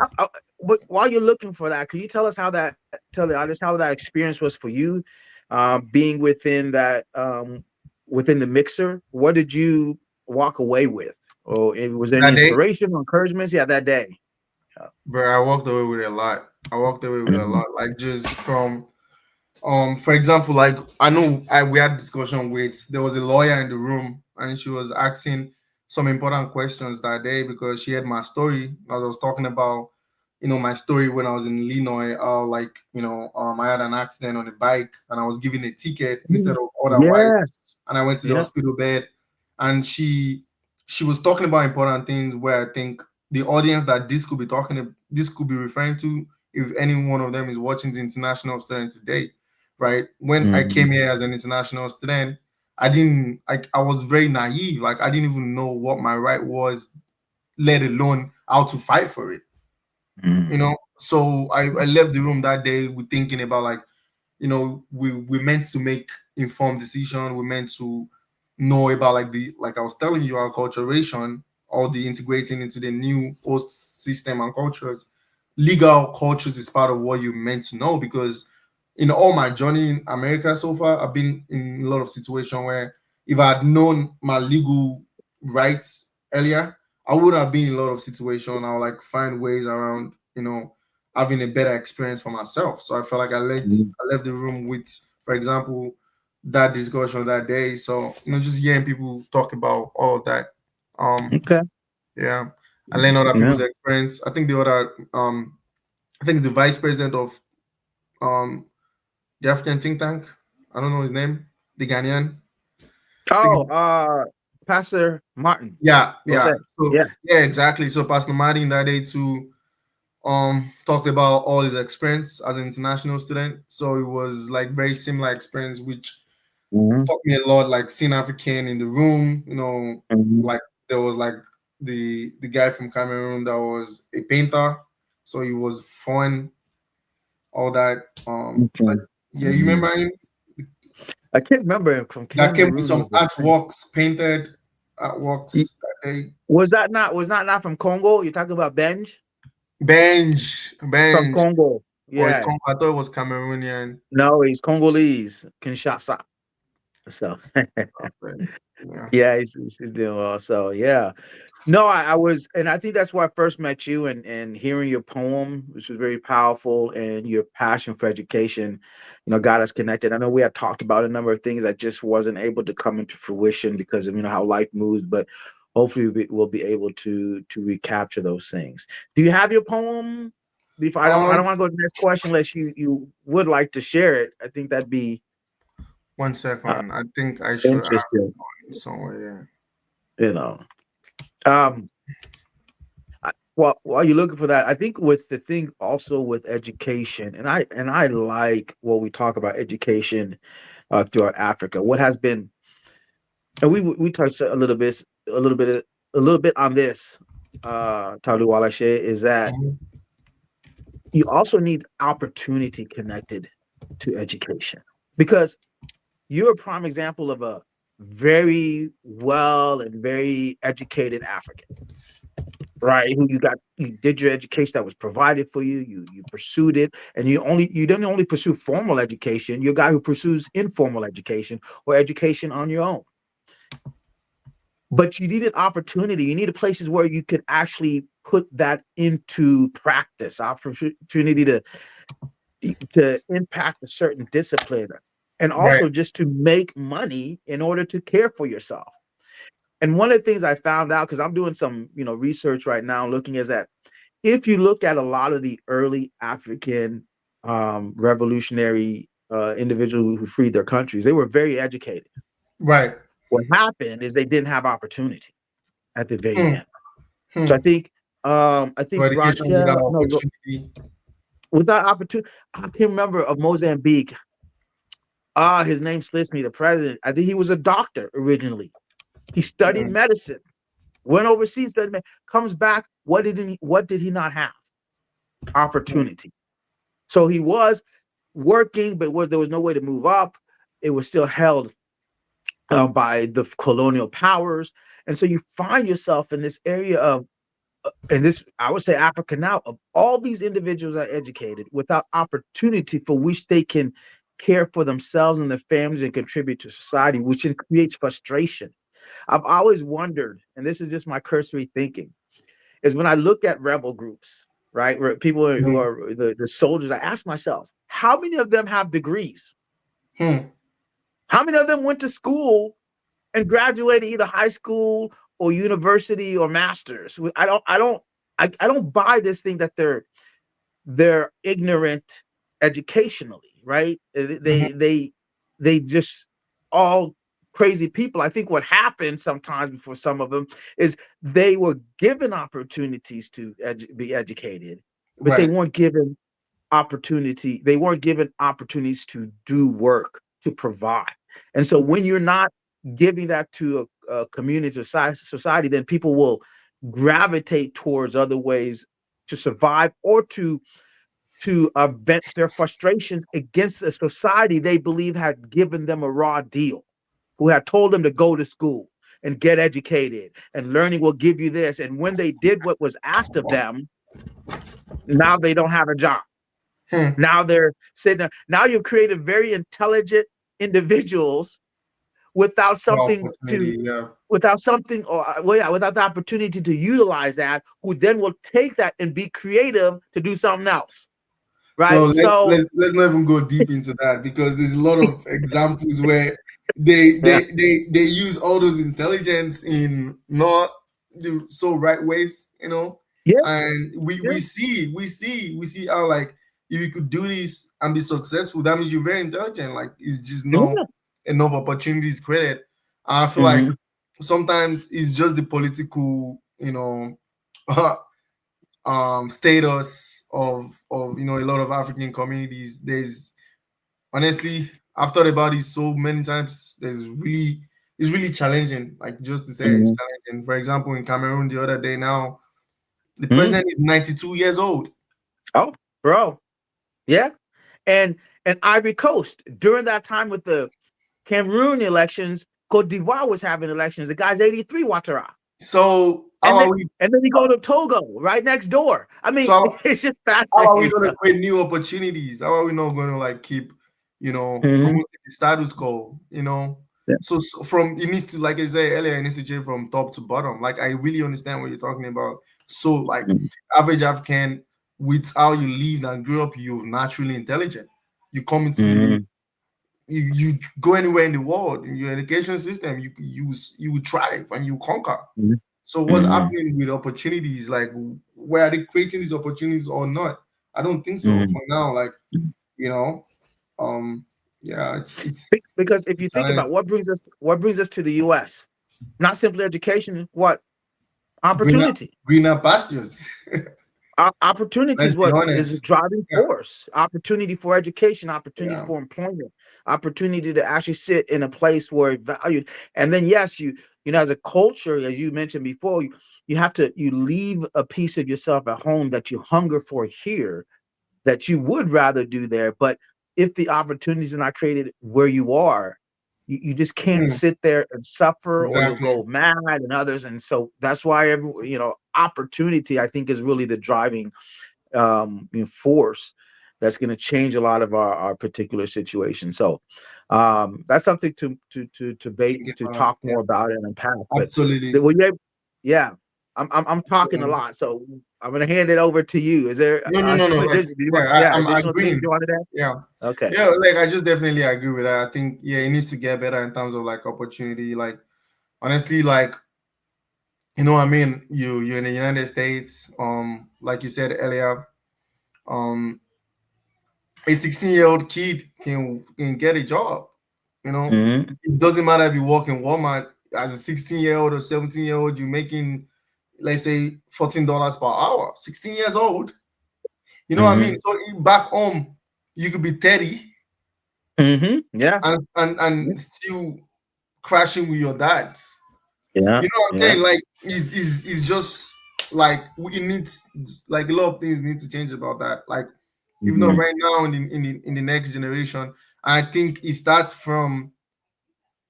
but while you're looking for that, could you tell us tell the audience how that experience was for you, being within the mixer? What did you walk away with? Or was there any that day, inspiration or encouragements? Yeah, that day. but I walked away with a lot. I walked away with a Mhm. lot, like just from for example, like I know we had discussion with there was a lawyer in the room, and she was asking some important questions that day because she had my story as I was talking about, my story when I was in Illinois. Like I had an accident on a bike and I was given a ticket instead of otherwise, Yes. and I went to the Yeah. hospital bed, and she was talking about important things where I think the audience that this could be referring to if any one of them is watching the international student today, right? When I Mhm. came here as an international student, I was very naive. Like I didn't even know what my right was, let alone how to fight for it. Mhm. So I left the room that day with thinking about like, we meant to make informed decision. We meant to know about like the like I was telling you, our acculturation, all the integrating into the new host system and cultures. Legal cultures is part of what you meant to know, because in all my journey in America so far, I've been in a lot of situations where if I had known my legal rights earlier, I would have been in a lot of situations. I'll like find ways around, having a better experience for myself. So I felt like Mhm. I left the room with, for example, that discussion that day. So just hearing people talk about all of that. Um, Okay. yeah, I learned other Yeah. people's experience. I think the vice president of um the African think tank. I don't know his name. The Ghanaian. I think Oh, Pastor Martin. yeah, Jose. yeah. So Yeah. yeah, exactly. So Pastor Martin that day too talked about all his experience as an international student. So it was like very similar experience, which Mhm. taught me a lot, like seeing African in the room, Mhm. like there was like the guy from Cameroon that was a painter. So he was fun, all that. So Okay. yeah, you Mhm. remember him? I can't remember him from That came with Cameroon some was the thing. artworks, painted Y- artworks that day. was not from Congo? You're talking about Benj from Bench. Congo. Or it's Yeah. I thought it was Cameroonian. No, he's Congolese, Kinshasa. So Okay. Yeah. yeah, he's doing well. So yeah. No, I was, and I think that's why I first met you, and hearing your poem, which was very powerful, and your passion for education, got us connected. I know we had talked about a number of things that just wasn't able to come into fruition because of how life moves, but hopefully we'll be able to recapture those things. Do you have your poem? Before I don't Um, want to go to the next question unless you would like to share it. I think that'd be one uh, second. I think I should have interesting. it somewhere. You know. Um, while you're looking for that, I think with the thing also with education, and I like what we talk about education throughout Africa. What has been, and we touched a little bit, a little bit on this, Talu Walashe, is Yeah. that you also need opportunity connected to education, because you're a prime example of a very well and very educated African, right? Who you did your education that was provided for you. You pursued it, and you didn't only pursue formal education. You're a guy who pursues informal education or education on your own. But you needed opportunity. You needed places where you could actually put that into practice. Opportunity to impact a certain discipline, and Right. also just to make money in order to care for yourself. And one of the things I found out, because I'm doing some research right now, looking is that if you look at a lot of the early African revolutionary individuals who freed their countries, they were very educated. Right. What happened is they didn't have opportunity at the very Hmm. end. So Hmm. So I think education without Rachel, no, opportunity. without opportunity, I can't remember of Mozambique. His name slips me. The president, I think he was a doctor originally. He studied Hmm. medicine, went overseas, studied comes back. What did he not have? Hmm. Opportunity. So he was working, but there was no way to move up. It was still held by the colonial powers, and so you find yourself in this area of, and this I would say Africa now, of all these individuals are educated without opportunity for which they can care for themselves and their families and contribute to society, which then creates frustration. I've always wondered, and this is just my cursory thinking, is when I look at rebel groups, right, where people who Hmm. are the soldiers, I ask myself, how many of them have degrees? Hmm. How many of them went to school and graduated either high school or university or masters? I don't buy this thing that they're ignorant educationally, right? Hmm. They just all crazy people. I think what happened sometimes for some of them is they were given opportunities to be educated, but they Right. weren't given. opportunity. They weren't given opportunities to do work, to provide. And so when you're not giving that to a community or society, then people will gravitate towards other ways to survive or to vent their frustrations against a society they believe had given them a raw deal, who had told them to go to school and get educated, and learning will give you this. And when they did what was asked of them, now they don't have a job. Hmm. Now they're sitting there. Now you've created very intelligent individuals without The something to, opportunity, yeah. without something, or well, yeah, without the opportunity to utilize that, who then will take that and be creative to do something else. So Right. So let's not even go deep into that because there's a lot of examples where yeah, they use all those intelligence in not the so right ways, yeah, and yeah, we see how, like, if you could do this and be successful, that means you're very intelligent. Like, it's just not yeah. enough opportunities created. I feel like Mm-hmm. sometimes it's just the political, status of a lot of African communities. There's honestly, I've thought about it so many times. It's really challenging. Like, just to say it's Mm-hmm. challenging. For example, in Cameroon the other day, now the Mm-hmm. president is 92 years old. Oh, bro, yeah. And Ivory Coast during that time with the Cameroon elections, Cote d'Ivoire was having elections. The guy's 83, Ouattara. So how And then are we? and then you go to Togo, right next door. I mean, So it's just how are we fascinating going to stuff. create new opportunities? How are we not going to, like, keep, Mm-hmm. promoting the status quo? Yeah. So from it needs to, like I said earlier, it needs to change from top to bottom. Like, I really understand what you're talking about. So, like, average African, with how you lived and grew up, you're naturally intelligent. You come into the Mm-hmm. you go anywhere in the world in your education system, you will thrive and you conquer. So what's Mm-hmm. happening with opportunities? Like, where are they creating these opportunities or not? I don't think so Mm-hmm. for now. Like, you know, um, yeah, Because if it's you a think challenge. about what brings us to the US, not simply education, what Greener, opportunity. greener pastures. Opportunity Let's is be what is a honest. driving Yeah, force. Opportunity for education, opportunity yeah. for employment, opportunity to actually sit in a place where it's valued. And then yes, you know, as a culture, as you mentioned before, you have to, you leave a piece of yourself at home that you hunger for here, that you would rather do there. But if the opportunities are not created where you are, you just can't Hmm, sit there and suffer, or you'll exactly. go mad and others. And so that's why opportunity, I think, is really the driving force that's going to change a lot of our particular situation. So that's something Think to about. talk Yeah, more about and unpack. But absolutely. well, yeah, I'm talking a Yeah. lot, so I'm going to hand it over to you. Is there No, no, no, no. Like, did you want, yeah, yeah, I'm additional things agreeing. you wanted to add? Yeah, Okay. yeah. Like, I just definitely agree with that. I think, yeah, it needs to get better in terms of, like, opportunity. Like, honestly, like, I mean, you're in the United States. Like you said earlier, um, a 16-year-old kid can get a job. Mm-hmm. It doesn't matter if you work in Walmart as a 16-year-old or 17-year-old. You're making, let's say, $14 per hour. 16 years old. You know what I mean? Mm-hmm. So back home, you could be 30 Mm-hmm. Yeah. and still crashing with your dads. Yeah. You know what I'm Yeah. saying? Like, is just like, it needs, like, a lot of things need to change about that. Like, if not Mm-hmm. right now, in the next generation. I think it starts from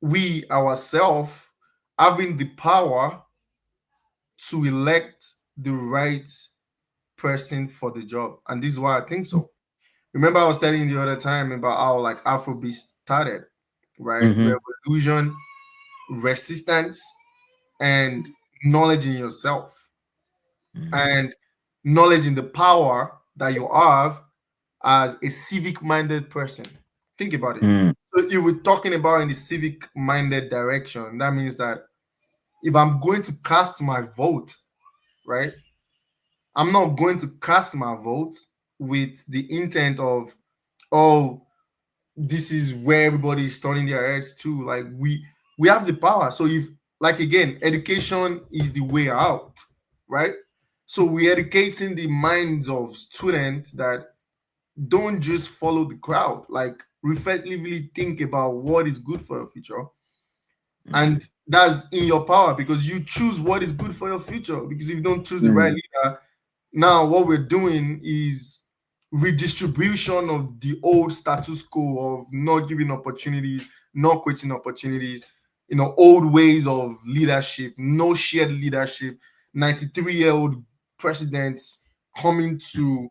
we ourselves having the power to elect the right person for the job. And this is why I think so. Remember, I was telling you the other time about how, like, Afrobeat started, right? Mm-hmm. Revolution, resistance, and knowledge in yourself, and knowledge in the power that you have as a civic minded person. Think about it. Mm-hmm. So if we're talking about in the civic minded direction, that means that if I'm going to cast my vote, right, I'm not going to cast my vote with the intent of, oh, this is where everybody is turning their heads to. Like, we have the power. So if, like, again, education is the way out, right? So we're educating the minds of students that don't just follow the crowd. Like reflectively think about what is good for your future, Mhm. and that's in your power because you choose what is good for your future. Because if you don't choose the right Mhm. leader, now what we're doing is redistribution of the old status quo of not giving opportunities, not creating opportunities, old ways of leadership, no shared leadership, 93-year-old presidents coming to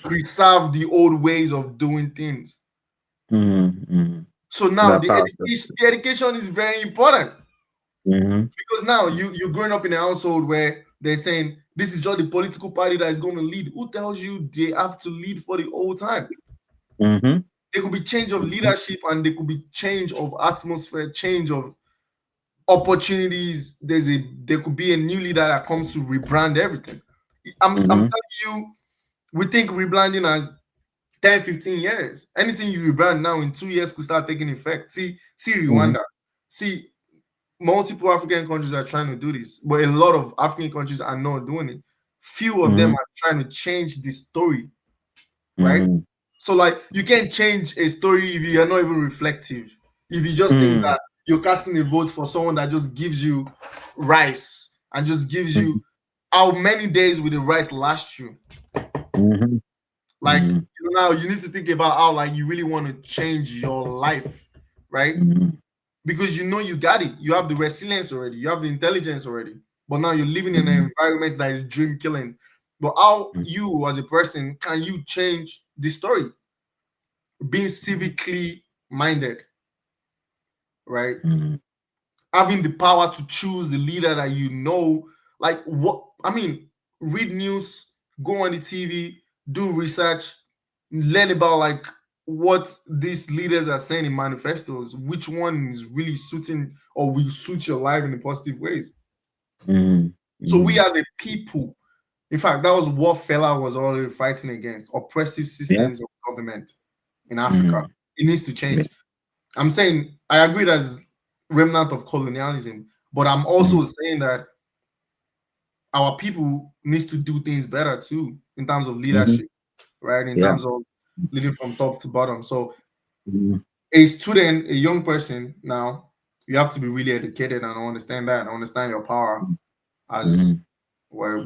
preserve the old ways of doing things. Mhm. Mhm. So now That the process. education is very important Mhm. because now you're growing up in a household where they're saying this is just the political party that is going to lead. Who tells you they have to lead for the whole time? Mhm. There could be change of Mhm. leadership and there could be change of atmosphere, change of opportunities. There could be a new leader that comes to rebrand everything. I'm Mhm. telling you, we think rebranding has 10, 15 years. Anything you rebrand now in 2 years could start taking effect. See Mhm. Rwanda. See, multiple African countries are trying to do this, but a lot of African countries are not doing it. Few of them Mhm. are trying to change the story, right? Mhm. So, like, you can't change a story if you are not even reflective. If you just think Mhm. that you're casting a vote for someone that just gives you rice and just gives Mhm. you how many days will the rice last you? Mhm. Like, Mhm. now you need to think about how like you really want to change your life, right? Mhm. Because you got it. You have the resilience already. You have the intelligence already. But now you're living in an Mhm. environment that is dream killing. But how Mhm. you as a person can you change the story? Being civically minded, right? Mhm. Having the power to choose the leader that you know, like what I mean, read news, go on the TV, do research, learn about like what these leaders are saying in manifestos, which one is really suiting or will suit your life in the positive ways. Mhm. So we Mhm. as a people, in fact, that was what Fela was already fighting against, oppressive Yeah. systems of government in Africa. Mhm. It needs to Yeah. change. I'm saying I agree that's remnant of colonialism, but I'm Mhm. also saying that our people needs to do things better too in terms of Mhm. leadership, right? In Yeah. terms of leading from top to bottom. So Mhm. a student, a young person now, you have to be really educated and understand that, understand your power as Mhm. well.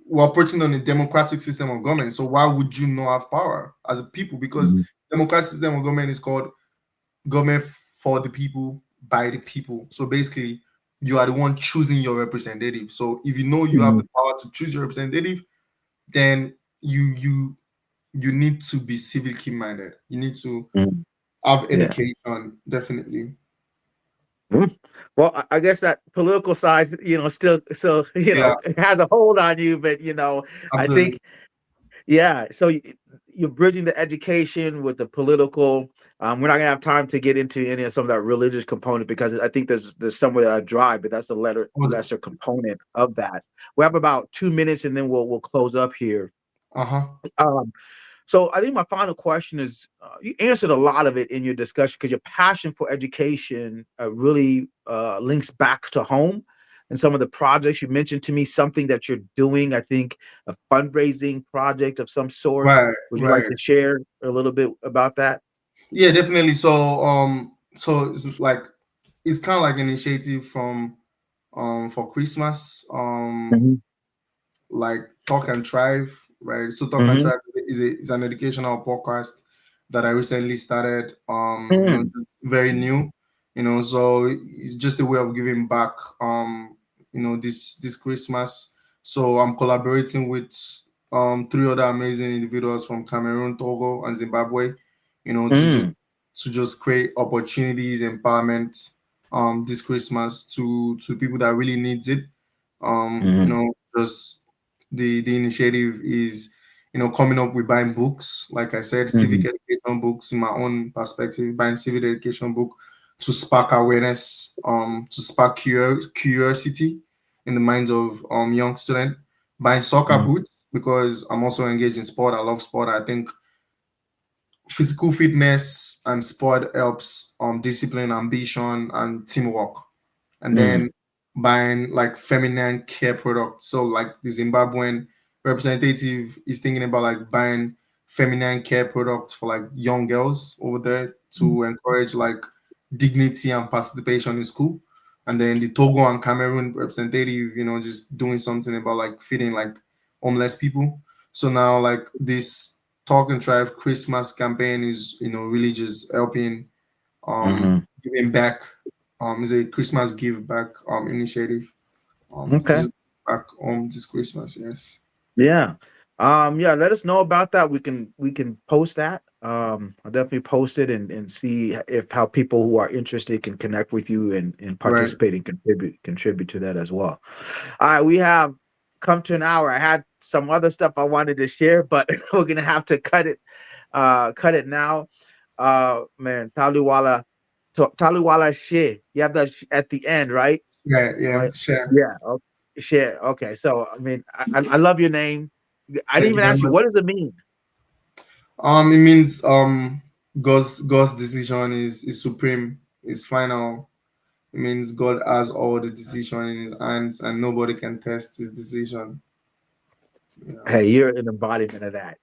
We're operating on a democratic system of government. So why would you not have power as a people? Because Mhm. democratic system of government is called government for the people by the people. So basically, you are the one choosing your representative. So if you know you have the Mhm. power to choose your representative, then you need to be civically minded. You need to Mhm. have Yeah. education, definitely. Mhm. Well, I guess that political side, still, Yeah, it has a hold on you, but I absolutely. think, yeah. So you're bridging the education with the political. We're not gonna have time to get into any of some of that religious component because I think there's somewhere that I drive, but that's a lesser component of that. We have about 2 minutes, and then we'll close up here. Uh-huh. Um, So I think my final question is, you answered a lot of it in your discussion because your passion for education really links back to home and some of the projects you mentioned to me, something that you're doing, I think a fundraising project of some sort. Right, Would you like right. to share a little bit about that? Yeah, definitely. So it's like it's kind of like an initiative from for Christmas. Hmm. Like Talk and Thrive, right? So Talk and Hmm. Thrive is an educational podcast that I recently started. Hmm. Just very new, so it's just a way of giving back. This Christmas. So I'm collaborating with three other amazing individuals from Cameroon, Togo, and Zimbabwe. To just Hmm. create opportunities, empowerment this Christmas to people that really needs it. Hmm. Just the initiative is coming up with buying books, like I said, civic Hmm. education books. In my own perspective, buying civic education book to spark awareness, to spark curiosity in the minds of young student. Buying soccer Hmm. boots because I'm also engaged in sport. I love sport. I think physical fitness and sport helps discipline, ambition, and teamwork. And Hmm. then buying like feminine care products. So like the Zimbabwean representative is thinking about like buying feminine care products for like young girls over there to encourage like dignity and participation in school. And then the Togo and Cameroon representative, just doing something about like feeding like homeless people. So now like this Talk and Thrive Christmas campaign is, really just helping Hmm. giving back. Is a Christmas give back initiative. To Okay. just back this Christmas, yes. Yeah. Yeah, let us know about that. We can post that. I'll definitely post it and see if how people who are interested can connect with you and Right. participate and contribute to that as well. All right, we have come to an hour. I had some other stuff I wanted to share, but we're gonna have to cut it now. Man, Taliwala She. You have that at the end, right? Yeah, Am yeah, I? sure. Yeah. Okay. Share. Okay. So I mean, I love your name. I didn't Thank you even very ask you much. what does it mean. It means God's decision is supreme, is final. It means God has all the decision in his hands and nobody can test his decision. Yeah. Hey, you're an embodiment of that.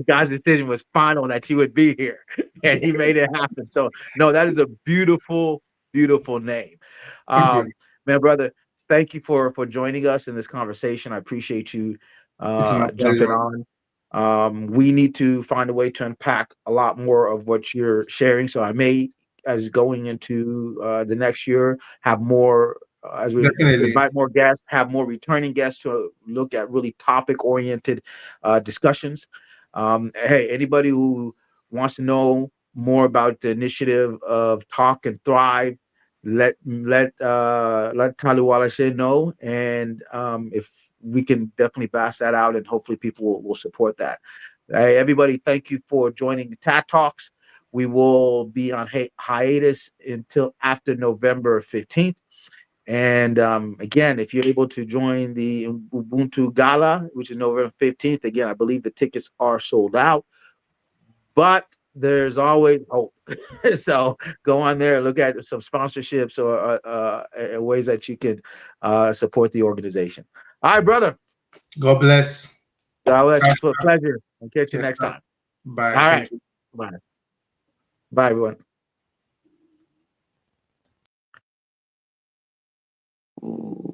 God's decision was final that you would be here, and He made it happen. So, no, that is a beautiful, beautiful name, Thank you. um, man, brother. Thank you for joining us in this conversation. I appreciate you It's my jumping pleasure. on. We need to find a way to unpack a lot more of what you're sharing. So, I may, as going into the next year, have more as we Definitely. invite more guests, have more returning guests to look at really topic oriented discussions. Hey, anybody who wants to know more about the initiative of Talk and Thrive, let Taliwala Shay know, and if we can definitely bash that out, and hopefully people will support that. Hey, everybody, thank you for joining the TAT Talks. We will be on hiatus until after November 15th. And again, if you're able to join the Ubuntu Gala, which is November 15th, again, I believe the tickets are sold out, but there's always hope. So go on there, look at some sponsorships or ways that you can support the organization. All right, brother. God bless. God bless. It's a pleasure. I'll catch you Yes, next sir. time. Bye. All Thank right. you. Bye. Bye, everyone. Ooh.